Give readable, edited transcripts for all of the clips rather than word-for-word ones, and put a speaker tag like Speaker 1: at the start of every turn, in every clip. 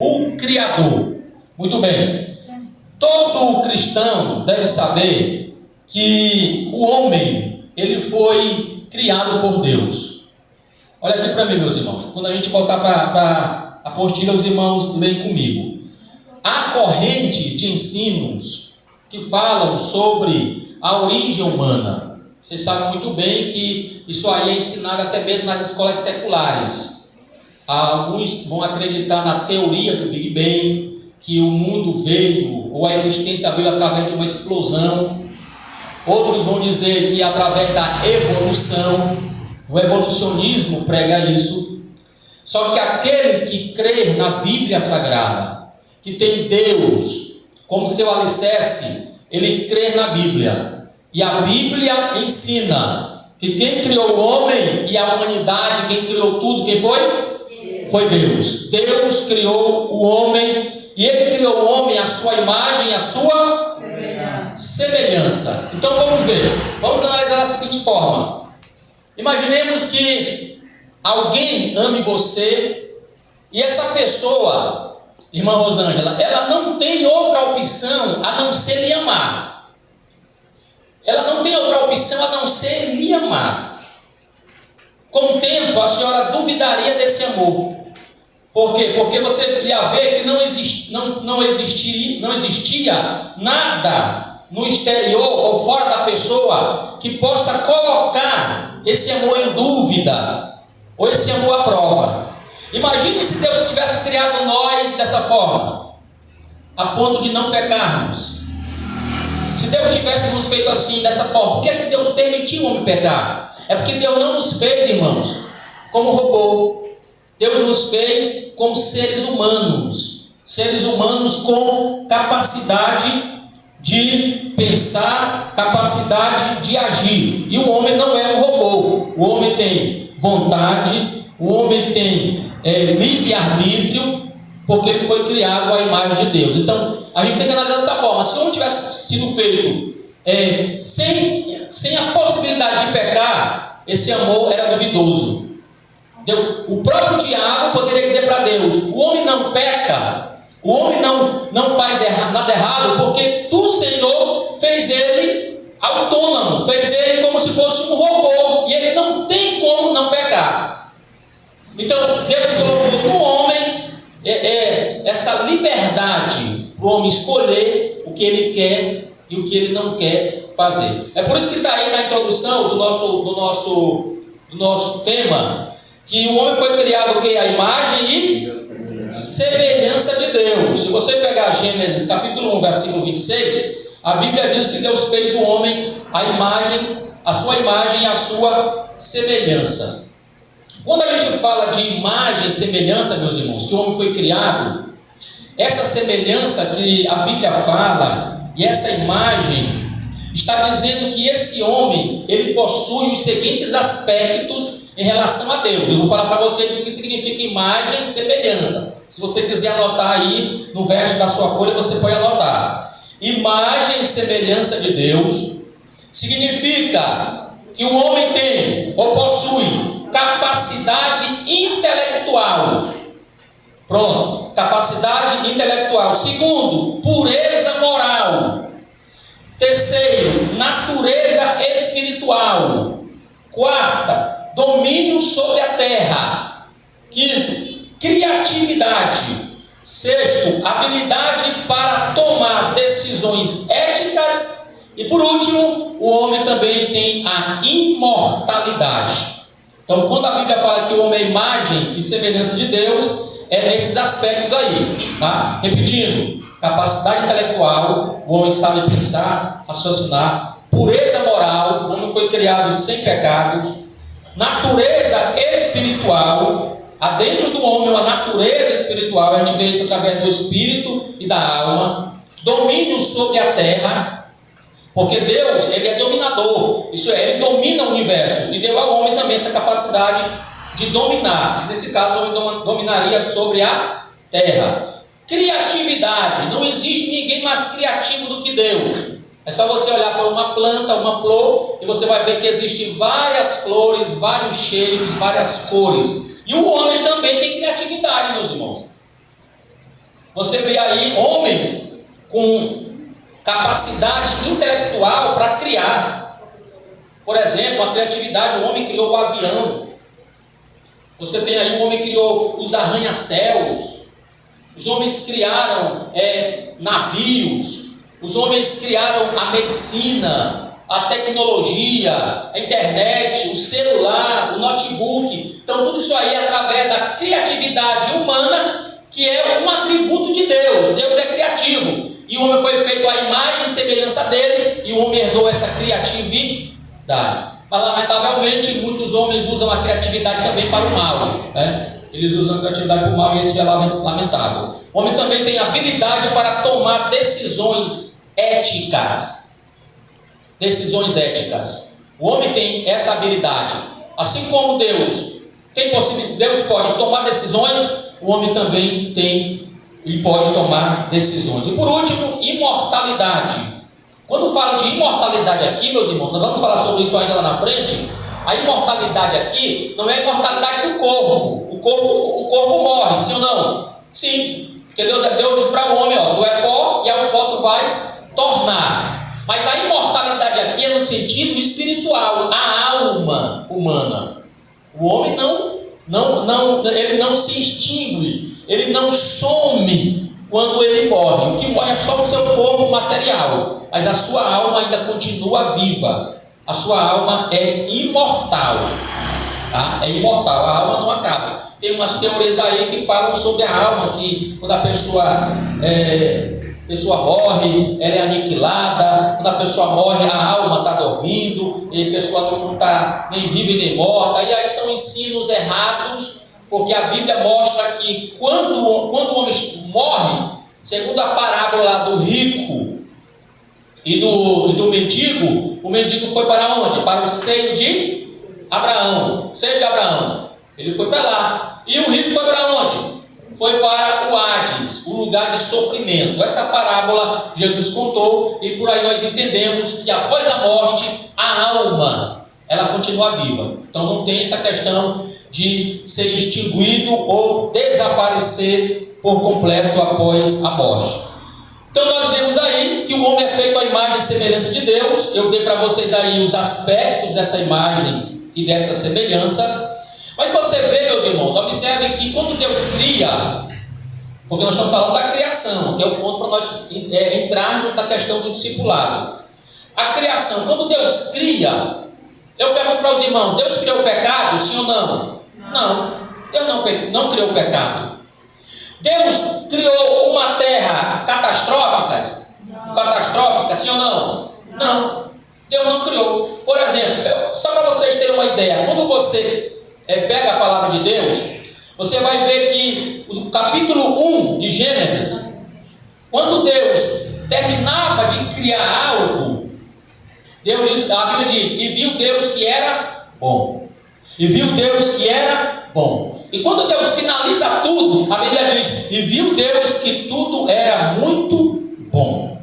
Speaker 1: o Criador. Muito bem. Todo cristão deve saber que o homem, ele foi criado por Deus. Olha aqui para mim, meus irmãos. Quando a gente voltar para a apostila, os irmãos leem comigo. Há correntes de ensinos que falam sobre a origem humana. Vocês sabem muito bem que isso aí é ensinado até mesmo nas escolas seculares. Alguns vão acreditar na teoria do Big Bang, que o mundo veio, ou a existência veio através de uma explosão. Outros vão dizer que através da evolução. O evolucionismo prega isso. Só que aquele que crê na Bíblia Sagrada, que tem Deus como seu alicerce, ele crê na Bíblia. E a Bíblia ensina que quem criou o homem e a humanidade, quem criou tudo, quem foi? Foi Deus. Deus criou o homem e ele criou o homem à sua imagem e à sua semelhança. Então vamos ver. Vamos analisar da seguinte forma. Imaginemos que alguém ame você e essa pessoa, irmã Rosângela, ela não tem outra opção a não ser lhe amar. Ela não tem outra opção a não ser lhe amar. Com o tempo, a senhora duvidaria desse amor. Por quê? Porque você ia ver que não existia nada no exterior ou fora da pessoa que possa colocar esse amor em dúvida ou esse amor à prova. Imagine se Deus tivesse criado nós dessa forma, a ponto de não pecarmos. Se Deus tivesse nos feito assim, dessa forma, por que é que Deus permitiu o homem pecar? É porque Deus não nos fez, irmãos, como robô. Deus nos fez como seres humanos com capacidade de pensar, capacidade de agir. E o homem não é um robô. O homem tem vontade, o homem tem livre-arbítrio, porque ele foi criado à imagem de Deus. Então, a gente tem que analisar dessa forma. Se o homem tivesse sido feito sem a possibilidade de pecar, esse amor era duvidoso. O próprio diabo poderia dizer para Deus: o homem não peca, o homem não faz nada errado, porque tu, Senhor, fez ele autônomo, fez ele como se fosse um robô, e ele não tem como não pecar. Então Deus colocou no homem essa liberdade para o homem escolher o que ele quer e o que ele não quer fazer. É por isso que está aí na introdução do nosso tema, que o homem foi criado o quê? A imagem e semelhança de Deus. Se você pegar Gênesis capítulo 1, versículo 26, a Bíblia diz que Deus fez o homem a sua imagem e a sua semelhança. Quando a gente fala de imagem e semelhança, meus irmãos, que o homem foi criado, essa semelhança que a Bíblia fala e essa imagem está dizendo que esse homem, ele possui os seguintes aspectos em relação a Deus. Eu vou falar para vocês o que significa imagem e semelhança. Se você quiser anotar aí no verso da sua folha, você pode anotar. Imagem e semelhança de Deus significa que o homem tem ou possui capacidade intelectual. Pronto, capacidade intelectual. Segundo, pureza moral. Terceiro, natureza espiritual. Quarta, domínio sobre a terra. Quinto, criatividade. Sexto, habilidade para tomar decisões éticas. E por último, o homem também tem a imortalidade. Então, quando a Bíblia fala que o homem é imagem e semelhança de Deus, é nesses aspectos aí, tá? Repetindo, capacidade intelectual, o homem sabe pensar, raciocinar. Pureza moral, o homem foi criado sem pecado. Natureza espiritual, há dentro do homem uma natureza espiritual, a gente vê isso através do espírito e da alma. Domínio sobre a terra, porque Deus, ele é dominador, isso é, ele domina o universo, e deu ao homem também essa capacidade de dominar. Nesse caso, o homem dominaria sobre a terra. Criatividade, não existe ninguém mais criativo do que Deus. É só você olhar para uma planta, uma flor, e você vai ver que existem várias flores, vários cheiros, várias cores. E o homem também tem criatividade, meus irmãos. Você vê aí homens com capacidade intelectual para criar. Por exemplo, a criatividade, o homem criou o avião. Você tem aí, o homem criou os arranha-céus. Os homens criaram navios. Os homens criaram a medicina, a tecnologia, a internet, o celular, o notebook. Então tudo isso aí é através da criatividade humana, que é um atributo de Deus. Deus é criativo. E o homem foi feito à imagem e semelhança dele, e o homem herdou essa criatividade. Mas lamentavelmente muitos homens usam a criatividade também para o mal, né? Eles usam a criatividade para o mal, e isso é lamentável. O homem também tem habilidade para tomar decisões éticas. Decisões éticas. O homem tem essa habilidade. Assim como Deus tem possibilidade, Deus pode tomar decisões, o homem também tem e pode tomar decisões. E por último, imortalidade. Quando falo de imortalidade aqui, meus irmãos, nós vamos falar sobre isso ainda lá na frente. A imortalidade aqui não é a imortalidade do corpo. O corpo morre, sim ou não? Sim, porque Deus diz para o homem, ó, tu é pó e ao pó tu vais tornar. Mas a imortalidade aqui é no sentido espiritual, a alma humana. O homem ele não se extingue, ele não some quando ele morre. O que morre é só o seu corpo material, mas a sua alma ainda continua viva. A sua alma é imortal, tá? É imortal, a alma não acaba. Tem umas teorias aí que falam sobre a alma, que quando a pessoa morre, ela é aniquilada. Quando a pessoa morre, a alma está dormindo, e a pessoa não está nem viva e nem morta. E aí são ensinos errados, porque a Bíblia mostra que quando o homem morre, segundo a parábola lá do rico e do mendigo, o mendigo foi para onde? Para o seio de Abraão. Seio de Abraão. Ele foi para lá. E o rico foi para onde? Foi para o Hades, o lugar de sofrimento. Essa parábola Jesus contou, e por aí nós entendemos que após a morte, a alma, ela continua viva. Então não tem essa questão de ser extinguido ou desaparecer por completo após a morte. Então nós vemos aí que o homem é feito à imagem e semelhança de Deus. Eu dei para vocês aí os aspectos dessa imagem e dessa semelhança. Mas você vê, meus irmãos, observem que quando Deus cria, porque nós estamos falando da criação, que é o ponto para nós entrarmos na questão do discipulado. A criação, quando Deus cria, eu pergunto para os irmãos, Deus criou o pecado, sim ou não? Não, Deus não criou o pecado. Deus criou uma terra catastrófica, sim ou não? Não, Deus não criou. Por exemplo, só para vocês terem uma ideia, quando você pega a palavra de Deus, você vai ver que o capítulo 1 de Gênesis, quando Deus terminava de criar algo, a Bíblia diz, e viu Deus que era bom. E viu Deus que era bom. E quando Deus finaliza tudo, a Bíblia diz, e viu Deus que tudo era muito bom.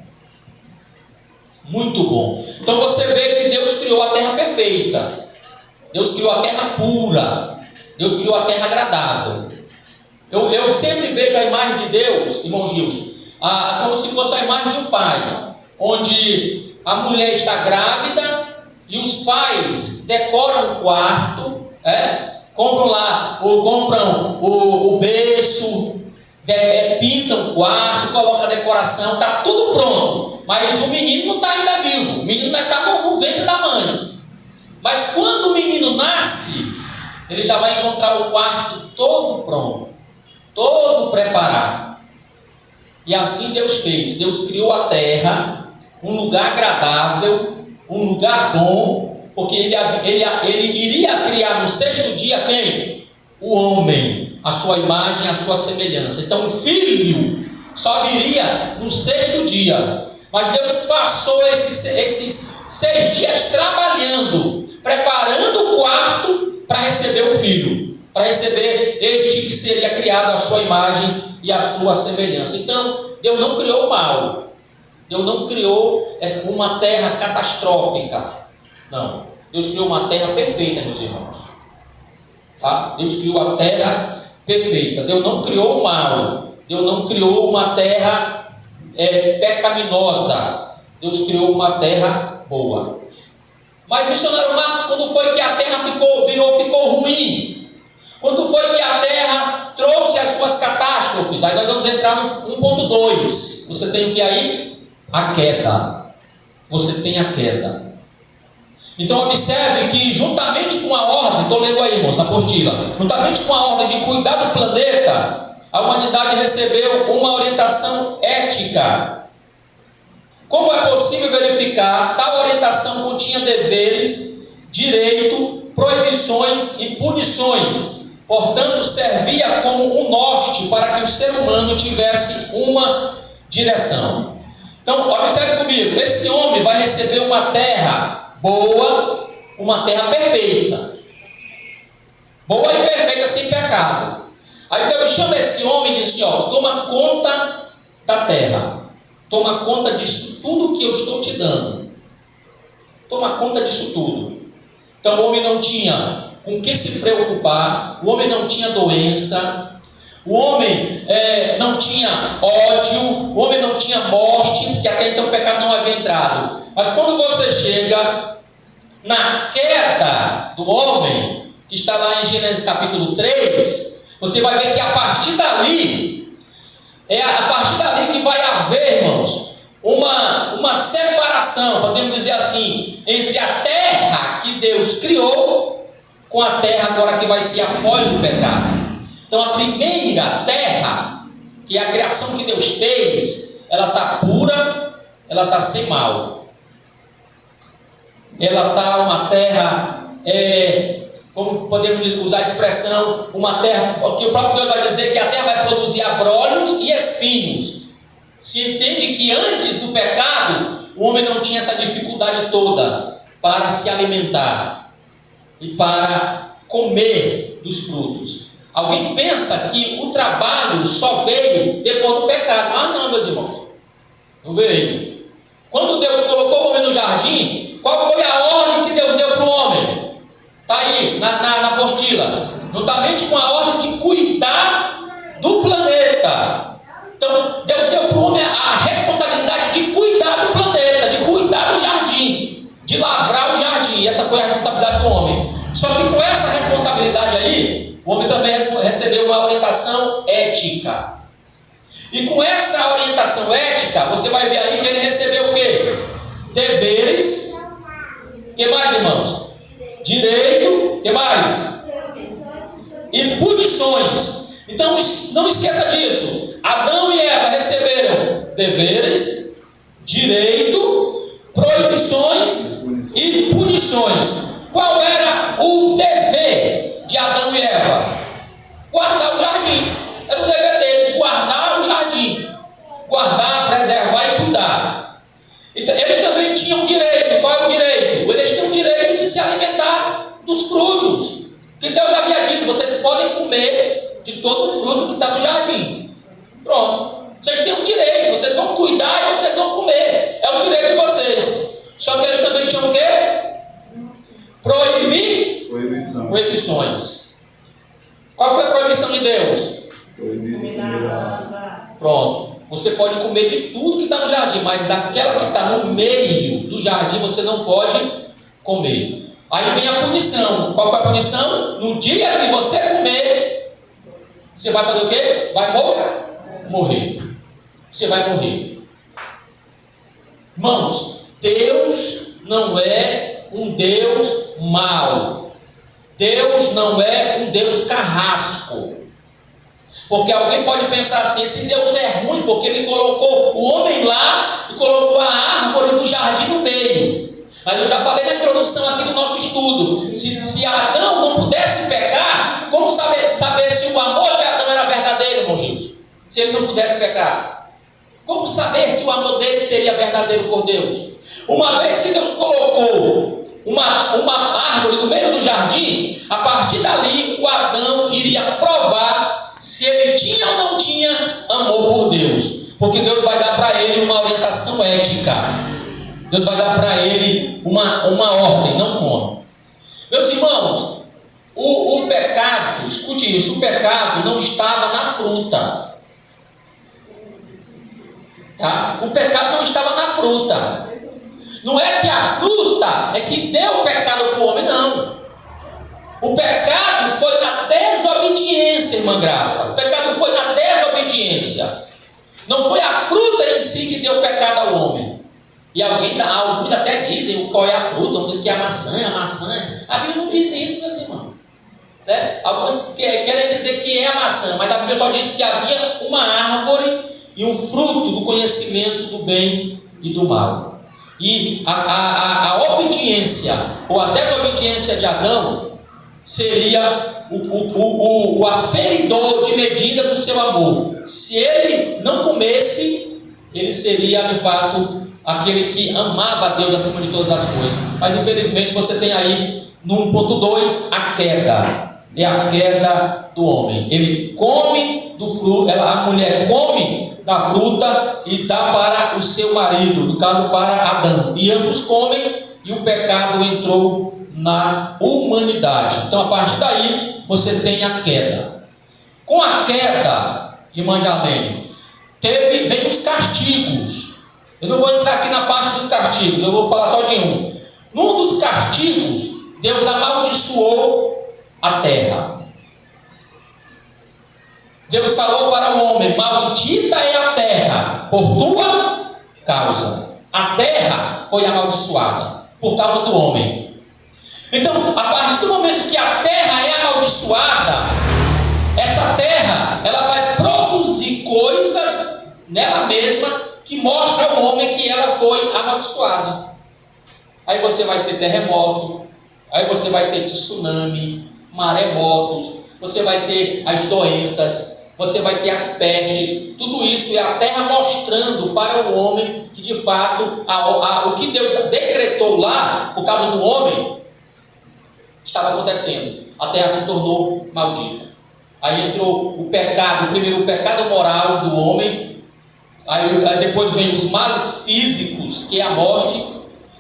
Speaker 1: Muito bom. Então você vê que Deus criou a terra perfeita. Deus criou a terra pura. Deus criou a terra agradável. Eu sempre vejo a imagem de Deus, irmão Gilson, como se fosse a imagem de um pai, onde a mulher está grávida e os pais decoram o quarto, compram o berço, pintam o quarto, colocam a decoração, está tudo pronto, mas o menino não está ainda vivo, o menino ainda está no ventre da mãe. Mas quando o menino nasce, ele já vai encontrar o quarto todo pronto, todo preparado. E assim Deus fez. Deus criou a terra, um lugar agradável, um lugar bom, porque ele iria criar no sexto dia quem? O homem, a sua imagem, a sua semelhança. Então o filho só viria no sexto dia. Mas Deus passou esses 6 dias trabalhando, preparando o quarto para receber o filho, para receber este que seria criado à sua imagem e à sua semelhança. Então, Deus não criou o mal. Deus não criou uma terra catastrófica. Não. Deus criou uma terra perfeita, meus irmãos. Tá? Deus criou a terra perfeita. Deus não criou o mal. Deus não criou uma terra pecaminosa. Deus criou uma terra boa. Mas, missionário Marcos, quando foi que a terra ficou ruim? Quando foi que a terra trouxe as suas catástrofes? Aí nós vamos entrar no 1.2. Você tem o que aí? A queda. Você tem a queda. Então observe que juntamente com a ordem, estou lendo aí, irmãos, na apostila, juntamente com a ordem de cuidar do planeta, a humanidade recebeu uma orientação ética. Como é possível verificar? Tal orientação continha deveres, direito, proibições e punições. Portanto, servia como um norte para que o ser humano tivesse uma direção. Então, observe comigo, esse homem vai receber uma terra boa, uma terra perfeita. Boa e perfeita, sem pecado. Aí Deus chama esse homem e diz assim, toma conta da terra. Toma conta disso tudo que eu estou te dando. Toma conta disso tudo. Então o homem não tinha com que se preocupar, o homem não tinha doença, o homem não tinha ódio, o homem não tinha morte, porque até então o pecado não havia entrado. Mas quando você chega na queda do homem, que está lá em Gênesis capítulo 3, você vai ver que a partir dali, que vai haver, irmãos, uma separação, podemos dizer assim, entre a terra que Deus criou, com a terra agora que vai ser após o pecado. Então a primeira terra, que é a criação que Deus fez, ela está pura, ela está sem mal. Ela está uma terra, como podemos usar a expressão, uma terra, que o próprio Deus vai dizer que a terra vai produzir abrolhos e espinhos. Se entende que antes do pecado, o homem não tinha essa dificuldade toda para se alimentar e para comer dos frutos. Alguém pensa que o trabalho só veio depois do pecado, mas não, meus irmãos, não veio. Quando Deus colocou o homem no jardim, qual foi a ordem que Deus deu para o homem? Está aí na apostila. Juntamente com a ordem de cuidar do planeta. Então Deus deu para o homem a responsabilidade de cuidar do planeta, de cuidar do jardim, de lavrar o jardim. Essa foi a responsabilidade do homem. Só que com essa responsabilidade aí, o homem também recebeu uma orientação ética. E com essa orientação ética, você vai ver aí que ele recebeu o quê? Deveres. O que mais, irmãos? Direito. O que mais? E punições. Então não esqueça disso. Adão e Eva receberam deveres, direito, proibições e punições. Qual era o dever de Adão e Eva? Guardar o jardim. Era o dever deles, guardar o jardim. Guardar, preservar e cuidar. Então, eles também tinham direito. Qual é o direito? Eles tinham o direito de se alimentar dos frutos. Que Deus havia dito, vocês podem comer de todo o fruto que está no jardim. Pronto. Vocês têm o direito, vocês vão cuidar e vocês vão comer. É o direito de vocês. Só que eles também tinham o quê? Proibições. Qual foi a proibição de Deus? Pronto. Você pode comer de tudo que está no jardim, mas daquela que está no meio do jardim você não pode comer. Aí vem a punição. Qual foi a punição? No dia que você comer, você vai fazer o quê? Vai morrer. Você vai morrer. Irmãos, Deus não é um Deus mau. Deus não é um Deus carrasco. Porque alguém pode pensar assim, esse Deus é ruim porque ele colocou o homem lá e colocou a árvore do jardim no meio. Mas eu já falei na introdução aqui do nosso estudo, se Adão não pudesse pecar, como saber se o amor de Adão era verdadeiro, irmão Gilson? Se ele não pudesse pecar, como saber se o amor dele seria verdadeiro por Deus? Uma vez que Deus colocou uma árvore no meio do jardim, a partir dali o Adão iria provar se ele tinha ou não tinha amor por Deus, porque Deus vai dar para ele uma orientação ética. Deus vai dar para ele uma ordem, não como. Meus irmãos, o pecado, escute isso, o pecado não estava na fruta. Tá? O pecado não estava na fruta. Não é que a fruta é que deu o pecado para o homem, não. O pecado foi na desobediência, irmã Graça. O pecado foi na desobediência. Não foi a fruta em si que deu o pecado ao homem. E alguns até dizem qual é a fruta. Um diz que é a maçã. A Bíblia não diz isso, meus irmãos. Né? Alguns querem dizer que é a maçã, mas a Bíblia só diz que havia uma árvore e um fruto do conhecimento do bem e do mal. E a obediência ou a desobediência de Adão seria o aferidor de medida do seu amor. Se ele não comesse, ele seria de fato aquele que amava a Deus acima de todas as coisas. Mas infelizmente você tem aí no 1.2 a queda. É a queda do homem. Ele come do fruto, a mulher come da fruta e dá para o seu marido, no caso para Adão. E ambos comem e o pecado entrou na humanidade. Então a partir daí você tem a queda. Com a queda, irmã Jarlene, vem os castigos. Eu não vou entrar aqui na parte dos castigos, eu vou falar só de um. Num dos castigos, Deus amaldiçoou a terra. Deus falou para o homem: maldita é a terra por tua causa. A terra foi amaldiçoada por causa do homem. Então, a partir do momento que a terra é amaldiçoada, essa terra ela vai produzir coisas nela mesma que mostram ao homem que ela foi amaldiçoada. Aí você vai ter terremoto, aí você vai ter tsunami, maremotos, você vai ter as doenças, você vai ter as pestes. Tudo isso é a terra mostrando para o homem que de fato o que Deus decretou lá por causa do homem estava acontecendo. A terra se tornou maldita. Aí entrou o pecado, primeiro o pecado moral do homem, aí depois vem os males físicos, que é a morte,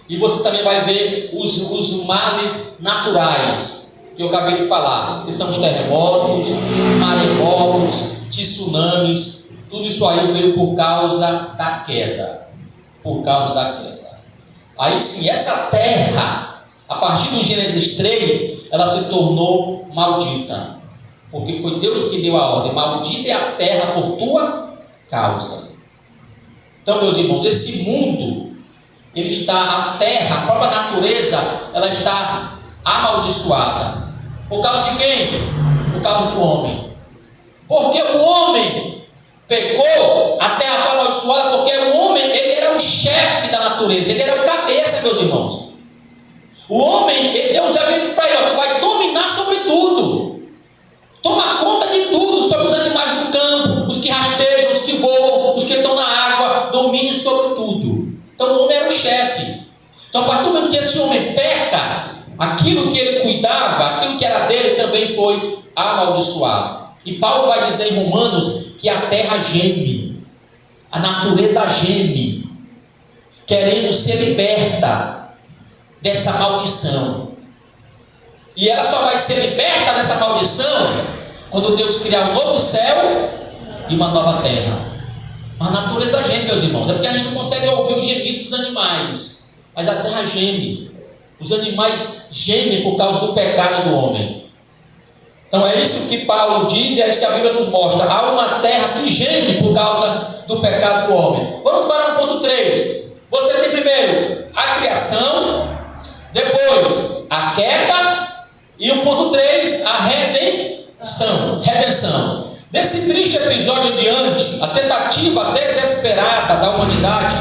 Speaker 1: e você também vai ver os males naturais, que eu acabei de falar, que são os terremotos, maremotos, tsunamis. Tudo isso aí veio por causa da queda. Por causa da queda. Aí sim, essa terra, a partir do Gênesis 3, ela se tornou maldita, porque foi Deus que deu a ordem: maldita é a terra por tua causa. Então, meus irmãos, esse mundo, ele está, a terra, a própria natureza, ela está amaldiçoada. Por causa de quem? Por causa do homem. Porque o homem pecou, a terra foi amaldiçoada, porque o homem, ele era o chefe da natureza, ele era o cabeça, meus irmãos. O homem, Deus havia dito para ele: tu vai dominar sobre tudo, toma conta de tudo, sobre os animais do campo, os que rastejam, os que voam, os que estão na água, domine sobre tudo. Então o homem era o chefe. Então a partir do momento que esse homem peca, aquilo que ele cuidava, aquilo que era dele também foi amaldiçoado. E Paulo vai dizer em Romanos que a terra geme, a natureza geme, querendo ser liberta dessa maldição. E ela só vai ser liberta dessa maldição quando Deus criar um novo céu e uma nova terra. A natureza geme, meus irmãos. É porque a gente não consegue ouvir o gemido dos animais, mas a terra geme. Os animais gemem por causa do pecado do homem. Então é isso que Paulo diz e é isso que a Bíblia nos mostra. Há uma terra que geme por causa do pecado do homem. Vamos para o ponto 3. Você tem primeiro a criação, depois a queda e o ponto 3, a redenção. Desse triste episódio em diante, a tentativa desesperada da humanidade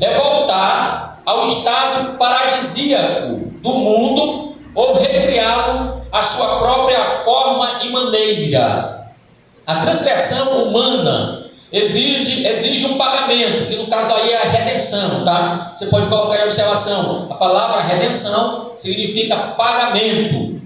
Speaker 1: é voltar ao estado paradisíaco do mundo ou recriá-lo à sua própria forma e maneira. A transgressão humana exige um pagamento, que no caso aí é a redenção, tá? Você pode colocar em observação, a palavra redenção significa pagamento,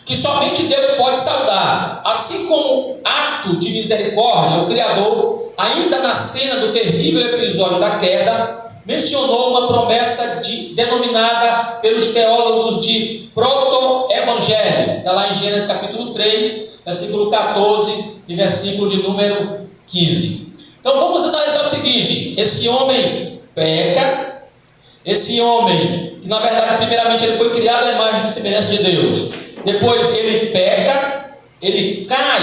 Speaker 1: que somente Deus pode saldar. Assim como ato de misericórdia, o Criador, ainda na cena do terrível episódio da queda, mencionou uma promessa denominada pelos teólogos de proto-evangelho. Está lá em Gênesis capítulo 3, versículo 14 e versículo de número 15. Então vamos analisar o seguinte. seguinte: esse homem peca, esse homem, que na verdade, primeiramente, ele foi criado à imagem e semelhança de Deus, depois ele peca, ele cai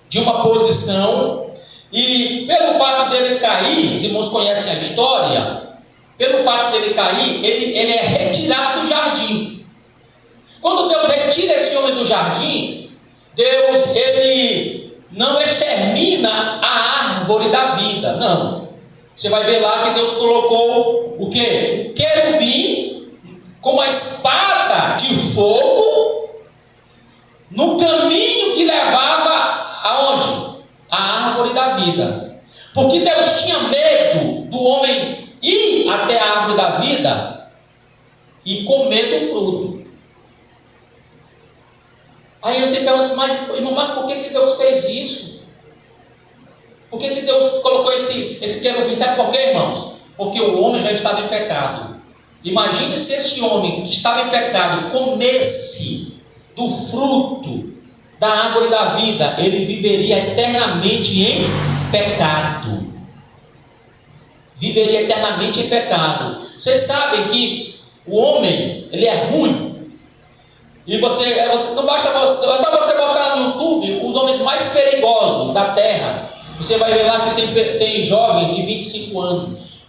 Speaker 1: de uma posição, e pelo fato dele cair, os irmãos conhecem a história, pelo fato dele cair, ele é retirado do jardim. Quando Deus retira esse homem do jardim, Deus, ele não extermina a árvore da vida, não. Você vai ver lá que Deus colocou o quê? Querubim com uma espada de fogo no caminho que levava aonde? A árvore da vida. Porque Deus tinha medo do homem ir até a árvore da vida e comer do fruto. Aí você pergunta assim: mas irmão Marcos, por que Deus fez isso? Por que Deus colocou esse querubim? Sabe por quê, irmãos? Porque o homem já estava em pecado. Imagine se esse homem que estava em pecado comesse do fruto da árvore da vida, ele viveria eternamente em pecado. Viveria eternamente em pecado. Vocês sabem que o homem, ele é ruim. E você não basta é só você botar no YouTube os homens mais perigosos da terra. Você vai ver lá que tem jovens de 25 anos,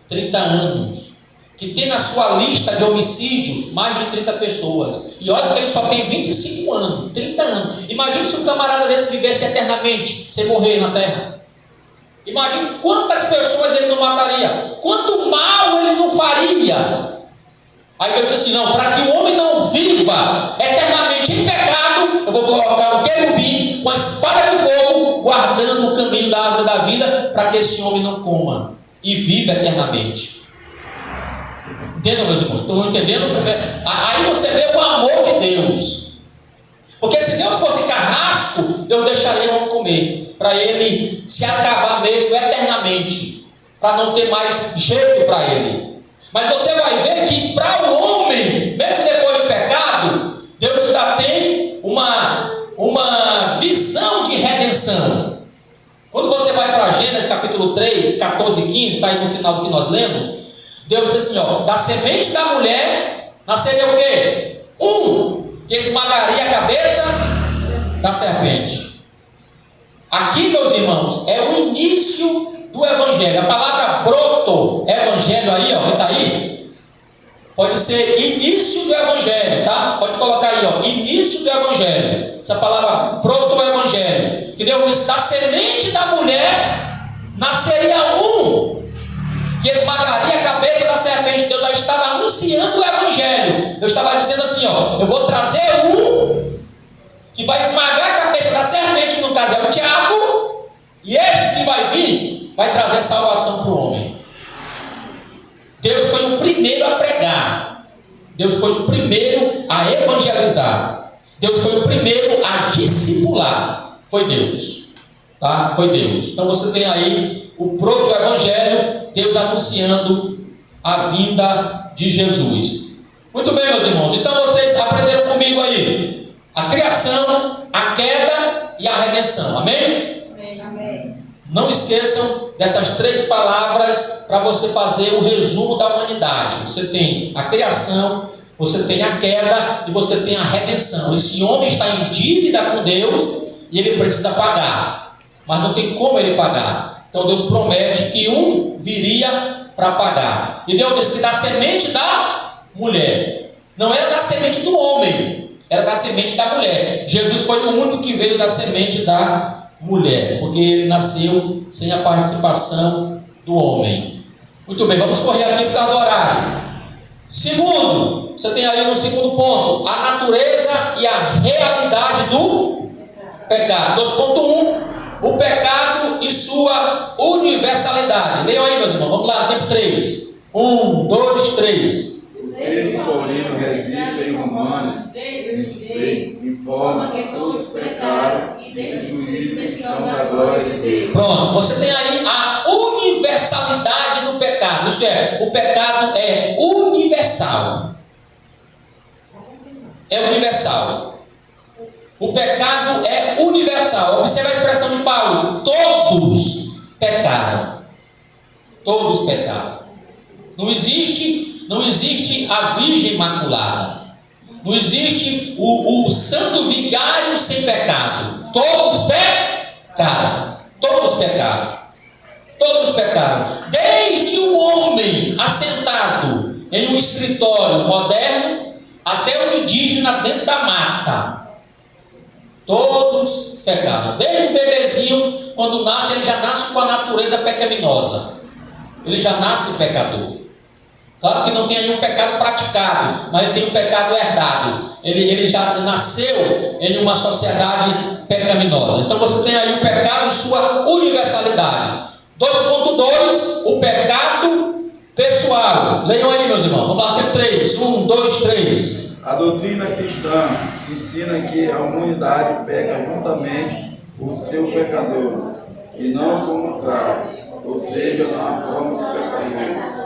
Speaker 1: 30 anos, que tem na sua lista de homicídios mais de 30 pessoas. E olha que ele só tem 25 anos, 30 anos. Imagine se um camarada desse vivesse eternamente, sem morrer na terra. Imagine quantas pessoas ele não mataria, quanto mal ele não faria. Aí Deus disse assim: não, para que o homem não viva eternamente em pecado, eu vou colocar um querubim com a espada de fogo, guardando o caminho da árvore da vida, para que esse homem não coma e viva eternamente. Entendam, meus irmãos? Estão entendendo? Aí você vê o amor de Deus. Porque se Deus fosse carrasco, Deus deixaria o homem comer, para ele se acabar mesmo eternamente, para não ter mais jeito para ele. Mas você vai ver que para o homem, mesmo depois do pecado, Deus já tem uma visão de redenção. Quando você vai para Gênesis capítulo 3, 14 e 15, está aí no final do que nós lemos, Deus diz assim: ó, da semente da mulher nasceria o quê? Que esmagaria a cabeça da serpente. Aqui, meus irmãos, é o início do evangelho. A palavra proto, evangelho aí, ó, que está aí, pode ser início do evangelho, tá? Pode colocar aí, ó, início do evangelho. Essa palavra proto-evangelho, que Deus disse: da semente da mulher nasceria que esmagaria a cabeça da serpente. Deus já estava anunciando o evangelho. Deus estava dizendo assim: ó, eu vou trazer que vai esmagar a cabeça da serpente, no caso é o diabo, e esse que vai vir vai trazer salvação para o homem. Deus foi o primeiro a pregar, Deus foi o primeiro a evangelizar, Deus foi o primeiro a discipular. Foi Deus, tá? Foi Deus. Então você tem aí o proto-evangelho, Deus anunciando a vinda de Jesus. Muito bem, meus irmãos, então vocês aprenderam comigo aí a criação, a queda e a redenção. Amém?
Speaker 2: Amém.
Speaker 1: Não esqueçam dessas três palavras para você fazer o resumo da humanidade. Você tem a criação, você tem a queda e você tem a redenção. Esse homem está em dívida com Deus e ele precisa pagar, mas não tem como ele pagar. Então Deus promete que viria para pagar. E Deus disse que da semente da mulher, não era da semente do homem, era da semente da mulher. Jesus foi o único que veio da semente da mulher, porque ele nasceu sem a participação do homem. Muito bem, vamos correr aqui por causa do horário. Segundo, você tem aí no segundo ponto, a natureza e a realidade do pecado. 2.1, o pecado e sua universalidade. Leiam aí, meus irmãos, vamos lá, tempo 3. 1, 2, 3.
Speaker 3: Eles, porém, não resistem humanos, em forma que todos pecaram e destituídos estão da glória de Deus.
Speaker 1: Pronto, você tem aí a universalidade do pecado. Isso é, o pecado é universal. É universal. O pecado é universal. Observe a expressão de Paulo: todos pecaram. Todos pecaram. Não existe a Virgem Imaculada. Não existe o Santo Vigário sem pecado. Todos pecaram. Todos pecaram. Todos pecaram. Desde o homem assentado em um escritório moderno até o indígena dentro da mata. Todos pecaram. Desde o bebezinho, quando nasce, ele já nasce com a natureza pecaminosa. Ele já nasce pecador. Claro que não tem nenhum pecado praticado, mas ele tem um pecado herdado. Ele já nasceu em uma sociedade pecaminosa. Então você tem aí o pecado em sua universalidade. 2.2, o pecado pessoal. Leiam aí, meus irmãos. Vamos lá, tem 3. 1, 2, 3.
Speaker 3: A doutrina cristã ensina que a humanidade peca juntamente o seu pecador, e não o contrário, ou seja, na forma do pecador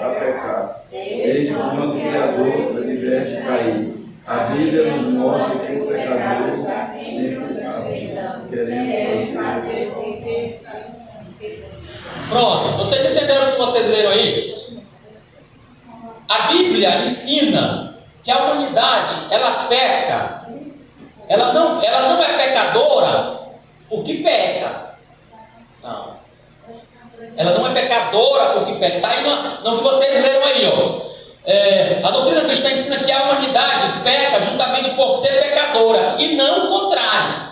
Speaker 3: a pecar, desde quando o Criador adverte cair. A Bíblia nos mostra que o pecador querendo fazer.
Speaker 1: Pronto, vocês entenderam o que vocês leram aí? A Bíblia ensina que a humanidade, ela peca. Ela não é pecadora porque peca. Não. Ela não é pecadora porque peca. Está aí no que vocês leram aí, ó. A doutrina cristã ensina que a humanidade peca justamente por ser pecadora e não o contrário.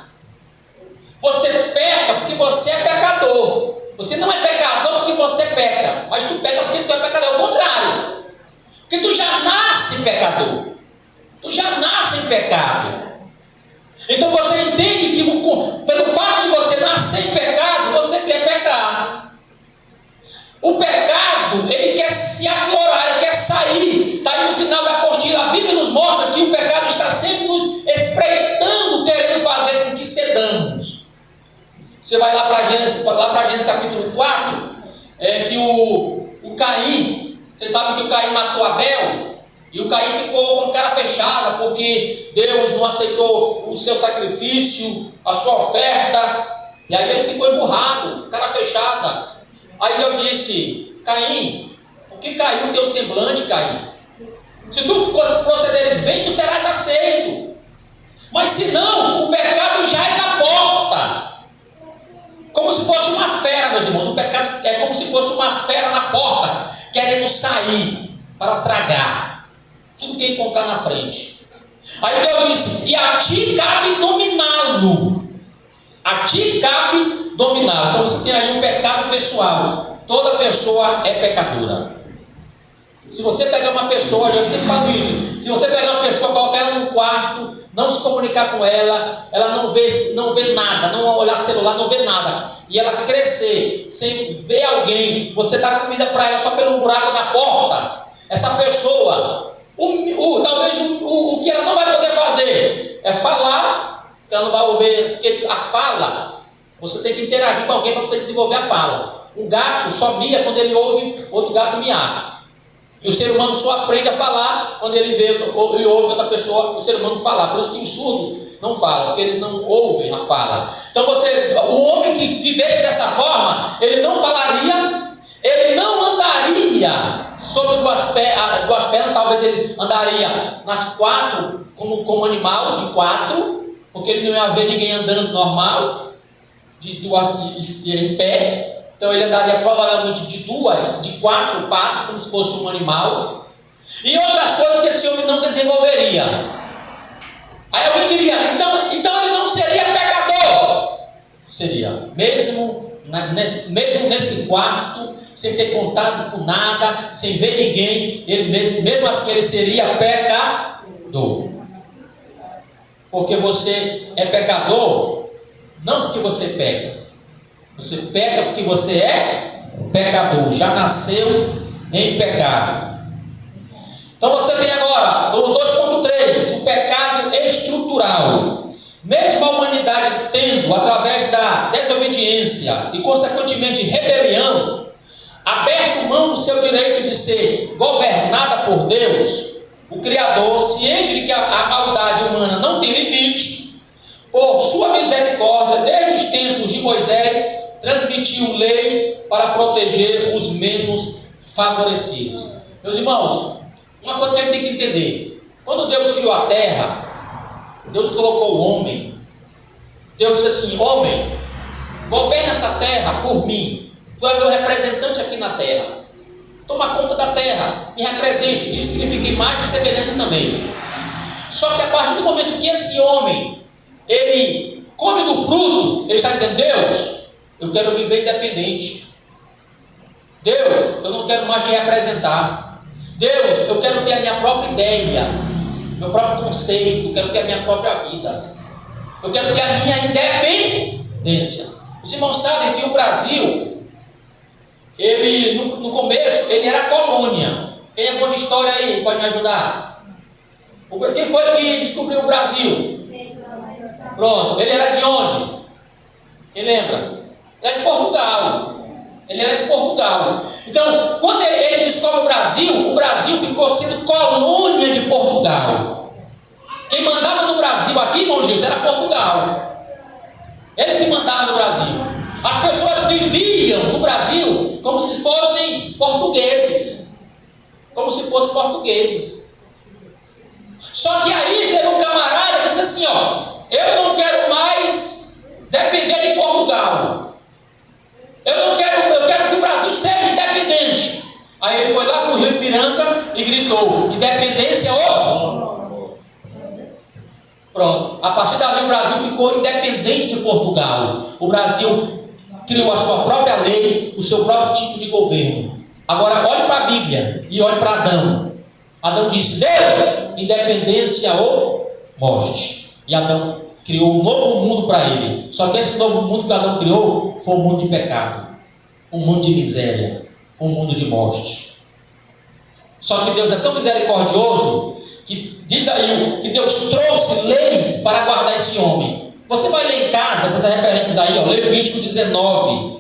Speaker 1: Você peca porque você é pecador. Você não é pecador porque você peca, mas tu peca porque tu é pecador. É o contrário. Porque tu já nasce pecador. Tu já nasce em pecado. Então você entende que pelo fato de você nascer em pecado, você quer pecar. O pecado, ele quer se aflorar, ele quer sair. Está aí no final da apostila. A Bíblia nos mostra que o pecado está sempre nos espreitando, querendo fazer com que cedamos. Você vai lá para Gênesis capítulo 4, que o Caim, vocês sabem que o Caim matou Abel, e o Caim ficou com a cara fechada, porque Deus não aceitou o seu sacrifício, a sua oferta, e aí ele ficou emburrado, cara fechada. Aí eu disse: Caim, o que caiu o teu semblante, Caim? Se tu procederes bem, tu serás aceito. Mas se não, o pecado jaz à porta. Como se fosse uma fera, meus irmãos. O pecado é como se fosse uma fera na porta, querendo sair para tragar tudo que encontrar na frente. Aí Deus disse: e a ti cabe dominá-lo. A ti cabe dominá-lo. Então você tem aí um pecado pessoal. Toda pessoa é pecadora. Se você pegar uma pessoa, eu sempre falo isso, se você pegar uma pessoa, colocar ela no quarto, não se comunicar com ela, ela não vê nada, não olhar celular, não vê nada, e ela crescer sem ver alguém, você dá comida para ela só pelo buraco na porta, essa pessoa, talvez o que ela não vai poder fazer é falar, que ela não vai ouvir, porque a fala, você tem que interagir com alguém para você desenvolver a fala. Um gato só mia quando ele ouve outro gato miar. E o ser humano só aprende a falar quando ele vê e ouve outra pessoa, o ser humano falar. Por isso que os surdos não falam, porque eles não ouvem a fala. Então o homem que vivesse dessa forma, ele não falaria, ele não andaria sobre duas pernas, talvez ele andaria nas quatro, como animal de quatro, porque ele não ia ver ninguém andando normal, em pé. Então ele andaria provavelmente de quatro patas, como se fosse um animal, e outras coisas que esse homem não desenvolveria. Aí alguém diria: então ele não seria pecador. Seria, mesmo nesse quarto, sem ter contato com nada, sem ver ninguém, ele mesmo assim ele seria pecador. Porque você é pecador, não porque você peca. Você peca porque você é pecador, já nasceu em pecado. Então você tem agora, no 2.3, o pecado estrutural. Mesmo a humanidade tendo, através da desobediência e consequentemente rebelião, aberto mão do seu direito de ser governada por Deus, o Criador, ciente de que a maldade humana não tem limite, por sua misericórdia, desde os tempos de Moisés, transmitiu leis para proteger os menos favorecidos. Meus irmãos, uma coisa que a gente tem que entender: quando Deus criou a terra, Deus colocou o homem. Deus disse assim: homem, governa essa terra por mim. Tu é meu representante aqui na terra. Toma conta da terra, me represente. Isso significa imagem e semelhança também. Só que a partir do momento que esse homem, ele come do fruto, ele está dizendo: Deus, eu quero viver independente. Deus, eu não quero mais te representar. Deus, eu quero ter a minha própria ideia, meu próprio conceito, eu quero ter a minha própria vida. Eu quero ter a minha independência. Os irmãos sabem que o Brasil, ele no começo, ele era colônia. Quem é bom de história aí? Pode me ajudar? Quem foi que descobriu o Brasil? Pronto, ele era de onde? Quem lembra? Ele era de Portugal. Ele era de Portugal. Então, quando ele descobre o Brasil ficou sendo colônia de Portugal. Quem mandava no Brasil aqui, irmão Gilson, era Portugal. Ele que mandava no Brasil. As pessoas viviam no Brasil como se fossem portugueses. Como se fossem portugueses. Só que aí teve um camarada que disse assim: ó, eu não quero mais depender de Portugal. Eu quero que o Brasil seja independente. Aí ele foi lá para o Rio Ipiranga e gritou: independência ou... Pronto. A partir dali o Brasil ficou independente de Portugal. O Brasil criou a sua própria lei, o seu próprio tipo de governo. Agora olhe para a Bíblia e olhe para Adão. Adão disse: Deus, independência ou morte. E Adão criou um novo mundo para ele. Só que esse novo mundo que Adão criou foi um mundo de pecado, um mundo de miséria, um mundo de morte. Só que Deus é tão misericordioso que diz aí que Deus trouxe leis para guardar esse homem. Você vai ler em casa essas referências aí, ó, Levítico 19,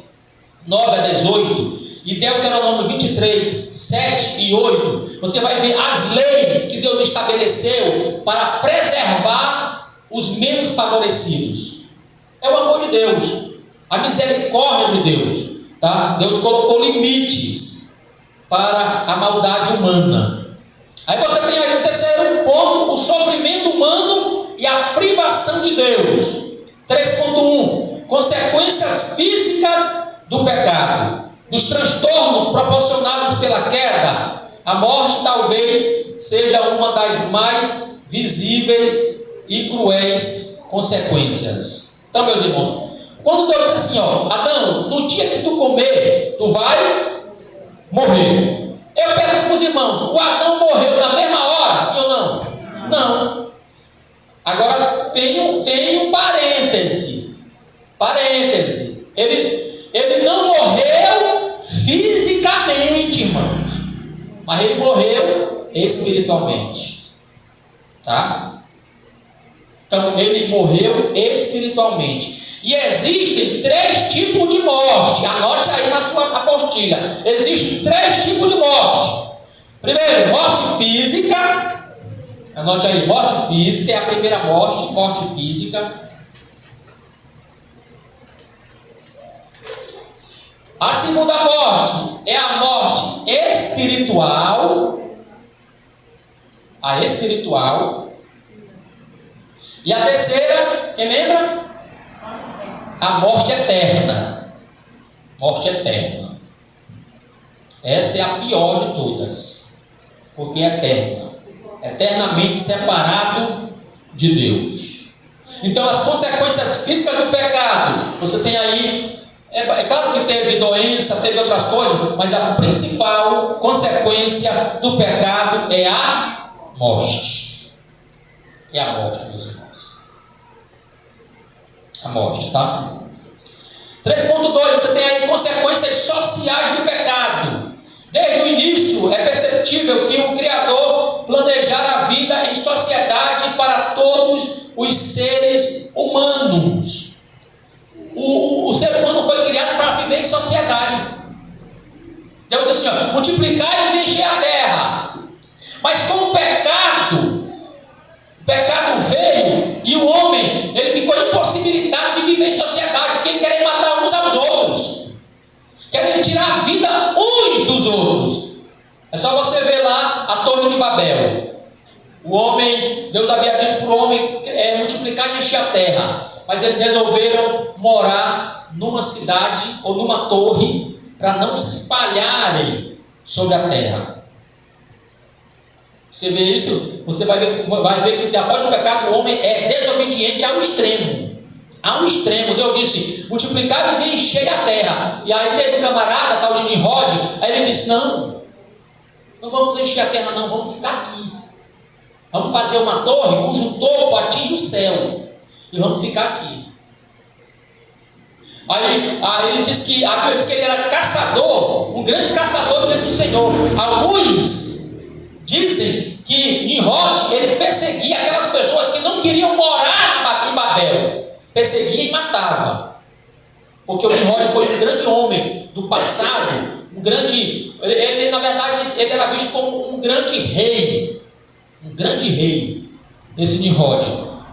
Speaker 1: 9 a 18, e Deuteronômio 23, 7 e 8. Você vai ver as leis que Deus estabeleceu para preservar os menos favorecidos. É o amor de Deus, a misericórdia de Deus, tá? Deus colocou limites para a maldade humana. Aí você tem aí o terceiro ponto: o sofrimento humano e a privação de Deus. 3.1: consequências físicas do pecado, dos transtornos proporcionados pela queda. A morte talvez seja uma das mais visíveis e cruéis consequências. Então, meus irmãos, quando Deus diz assim: ó, Adão, no dia que tu comer, tu vai morrer. Eu pergunto para os irmãos: o Adão morreu na mesma hora, sim ou não? Não. Agora tem um parêntese. Ele não morreu fisicamente, irmãos, mas ele morreu espiritualmente. Tá? Então ele morreu espiritualmente. E existem 3 tipos de morte. Anote aí na sua apostila. Existem 3 tipos de morte. Primeiro, morte física. Anote aí, morte física é a primeira morte, morte física. A segunda morte é a morte espiritual. A espiritual. E a terceira, quem lembra? A morte eterna. Morte eterna. Essa é a pior de todas, porque é eterna, eternamente separado de Deus. Então as consequências físicas do pecado, você tem aí, é claro que teve doença, teve outras coisas, mas a principal consequência do pecado é a morte. É a morte, meus irmãos. A morte, tá? 3.2, você tem aí consequências sociais do pecado. Desde o início é perceptível que o Criador planejara a vida em sociedade para todos os seres humanos. O ser humano foi criado para viver em sociedade. Deus disse assim: multiplicai e encher a terra. Mas com o pecado veio e o homem ele ficou impossibilitado de viver em sociedade, porque ele queria matar uns aos outros. a vida uns dos outros. É só você ver lá a Torre de Babel. O homem, Deus havia dito para o homem multiplicar e encher a terra, mas eles resolveram morar numa cidade ou numa torre para não se espalharem sobre a terra. Você vê isso? Você vai ver que após o pecado o homem é desobediente ao extremo. Ao extremo. Deus disse: multiplicai-vos e enchei a terra. E aí teve um camarada, tal de Nimrod, aí ele disse: não vamos encher a terra não, vamos ficar aqui. Vamos fazer uma torre cujo topo atinge o céu. E vamos ficar aqui. Aí ele diz que a Bíblia diz que ele era caçador, um grande caçador diante do Senhor. Alguns dizem que Nimrod, ele perseguia aquelas pessoas que não queriam morar em Babel. Perseguia e matava. Porque o Nimrod foi um grande homem do passado, ele na verdade ele era visto como um grande rei, esse Nimrod.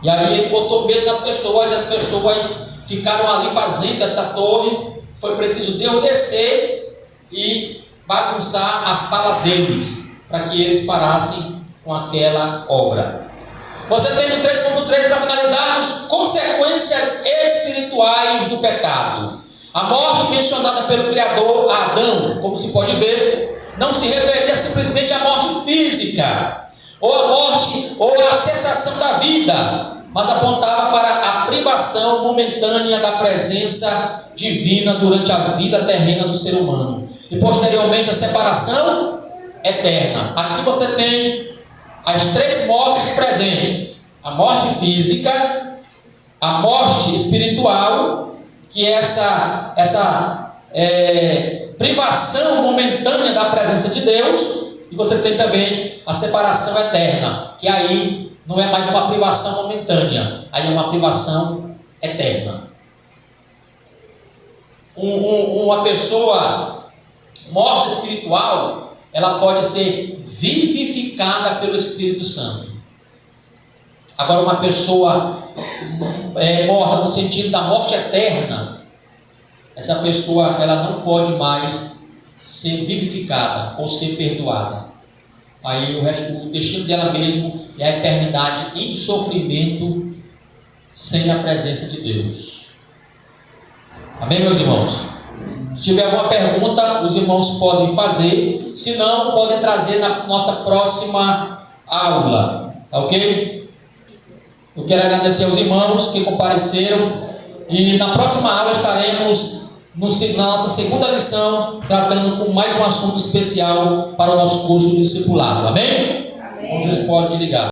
Speaker 1: E aí ele botou medo nas pessoas, as pessoas ficaram ali fazendo essa torre. Foi preciso Deus descer e bagunçar a fala deles, para que eles parassem com aquela obra. Você tem no 3.3, para finalizarmos, consequências espirituais do pecado. A morte mencionada pelo Criador a Adão, como se pode ver, não se referia simplesmente à morte física, ou à morte, ou à cessação da vida, mas apontava para a privação momentânea da presença divina durante a vida terrena do ser humano, e posteriormente a separação eterna. Aqui você tem as três mortes presentes: a morte física, a morte espiritual, que é essa privação momentânea da presença de Deus, e você tem também a separação eterna, que aí não é mais uma privação momentânea, aí é uma privação eterna. Uma pessoa morta espiritual, ela pode ser vivificada pelo Espírito Santo. Agora, uma pessoa morta no sentido da morte eterna, essa pessoa ela não pode mais ser vivificada ou ser perdoada. Aí o destino dela mesmo é a eternidade em sofrimento, sem a presença de Deus. Amém, meus irmãos? Se tiver alguma pergunta, os irmãos podem fazer. Se não, podem trazer na nossa próxima aula. Tá ok? Eu quero agradecer aos irmãos que compareceram. E na próxima aula estaremos na nossa segunda lição, tratando com mais um assunto especial para o nosso curso de discipulado. Amém? Amém. Onde vocês podem ligar.